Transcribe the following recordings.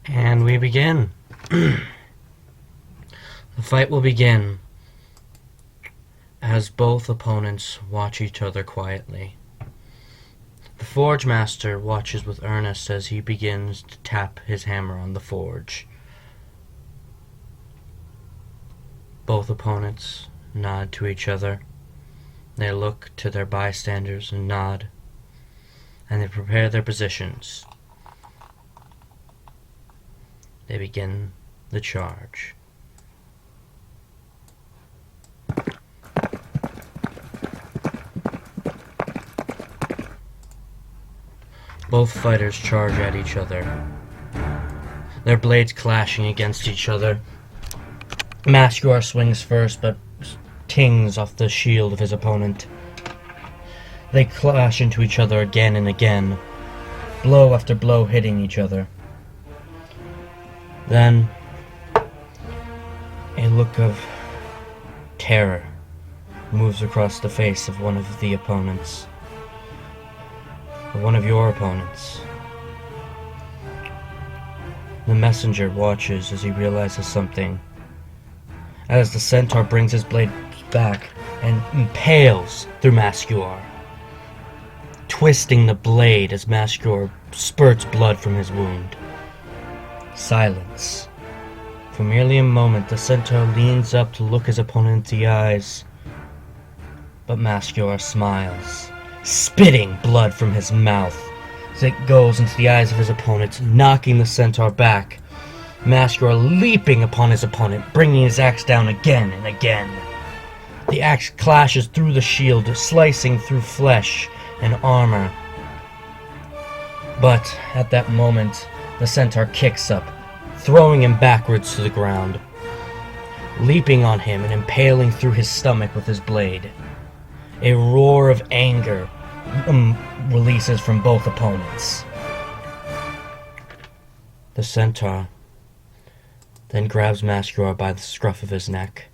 And we begin. The fight will begin as both opponents watch each other quietly. The Forge Master watches with earnest as he begins to tap his hammer on the forge. Both opponents nod to each other. They look to their bystanders and nod, and they prepare their positions. They begin the charge. Both fighters charge at each other, their blades clashing against each other. Mascuar swings first, but tings off the shield of his opponent. They clash into each other again and again, blow after blow hitting each other. Then, a look of terror moves across the face of one of the opponents. One of your opponents. The messenger watches as he realizes something, as the Centaur brings his blade back and impales through Mascuar, twisting the blade as Mascuar spurts blood from his wound. Silence. For merely a moment, the Centaur leans up to look his opponent in the eyes, but Mascuar smiles, spitting blood from his mouth as it goes into the eyes of his opponent, knocking the Centaur back. Mascuar leaping upon his opponent, bringing his axe down again and again. The axe clashes through the shield, slicing through flesh and armor. But at that moment, the Centaur kicks up, throwing him backwards to the ground, leaping on him and impaling through his stomach with his blade. A roar of anger releases from both opponents. The Centaur then grabs Mascuar by the scruff of his neck.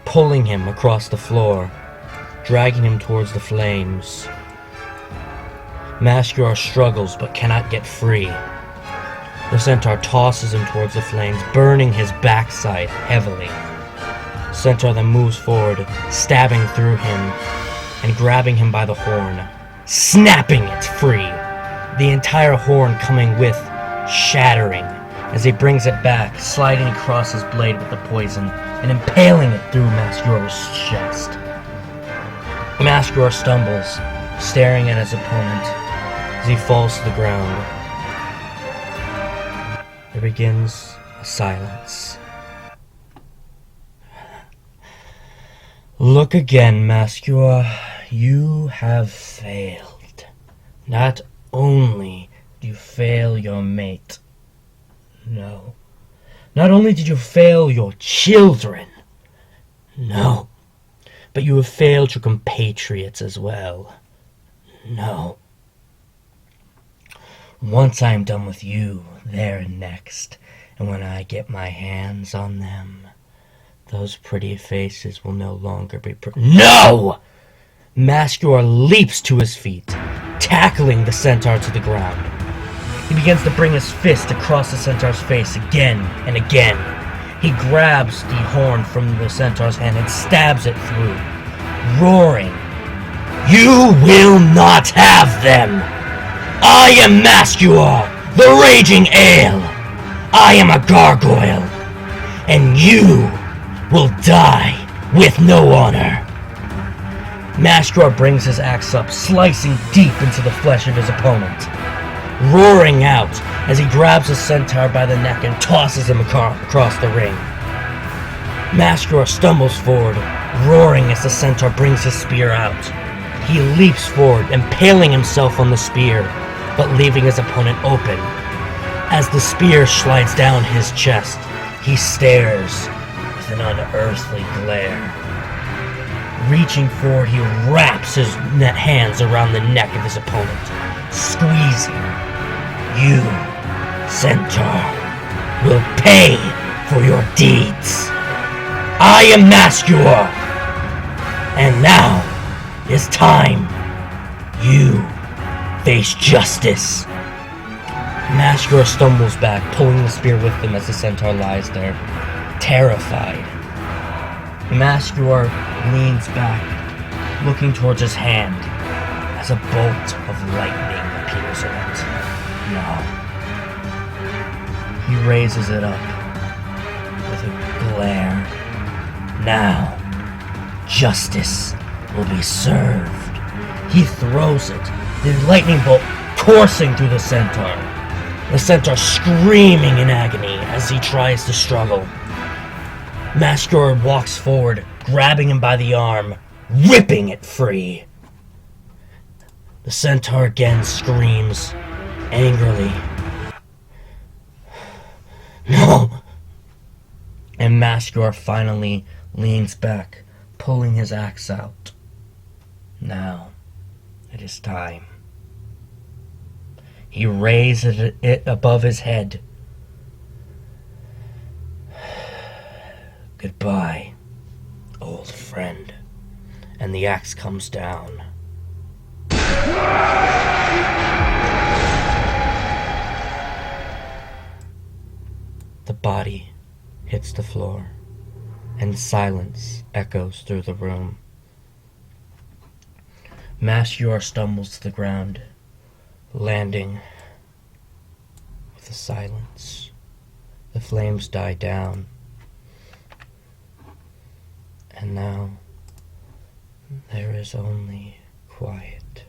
Pulling him across the floor, dragging him towards the flames. Mascuar struggles but cannot get free. The Centaur tosses him towards the flames, burning his backside heavily. Centaur then moves forward, stabbing through him and grabbing him by the horn, snapping it free, the entire horn coming with, shattering, as he brings it back, sliding across his blade with the poison and impaling it through Mascuar's chest. Mascuar stumbles, staring at his opponent as he falls to the ground. There begins a silence. Look again, Mascuar. You have failed. Not only did you fail your mate, no. Not only did you fail your children, no, but you have failed your compatriots as well. No. Once I am done with you, they're next, and when I get my hands on them, those pretty faces will no longer be No! Mascuar leaps to his feet, tackling the Centaur to the ground. He begins to bring his fist across the Centaur's face again and again. He grabs the horn from the Centaur's hand and stabs it through, roaring, "You will not have them! I am Mascuar, the Raging Ale! I am a gargoyle, and you will die with no honor!" Mascuar brings his axe up, slicing deep into the flesh of his opponent, roaring out as he grabs the Centaur by the neck and tosses him across the ring. Mascuar stumbles forward, roaring as the Centaur brings his spear out. He leaps forward, impaling himself on the spear, but leaving his opponent open. As the spear slides down his chest, he stares with an unearthly glare. Reaching forward, he wraps his hands around the neck of his opponent, squeezing. You, Centaur, will pay for your deeds. I am Mascuar, And now is time. You face justice. Mascuar stumbles back, pulling the spear with him as the centaur lies there, terrified. Mascuar leans back, looking towards his hand, as a bolt of lightning appears in it. Now, he raises it up with a glare. Now, justice will be served. He throws it, the lightning bolt coursing through the centaur. The centaur screaming in agony as he tries to struggle. Mascuar walks forward, grabbing him by the arm, ripping it free. The centaur again screams, angrily. No! And Mascuar finally leans back, pulling his axe out. Now, it is time. He raises it above his head. Goodbye, old friend. And the axe comes down. The body hits the floor, and silence echoes through the room. Mascuar stumbles to the ground, landing with a silence. The flames die down, and now there is only quiet.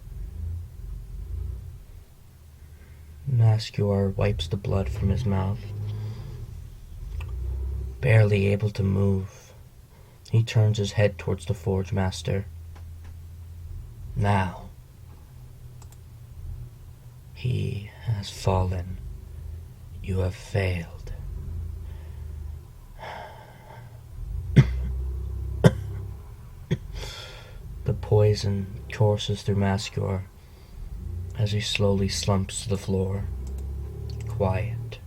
Mascuar wipes the blood from his mouth. Barely able to move, he turns his head towards the Forge Master. Now, he has fallen. You have failed. The poison courses through Mascuar as he slowly slumps to the floor, quiet.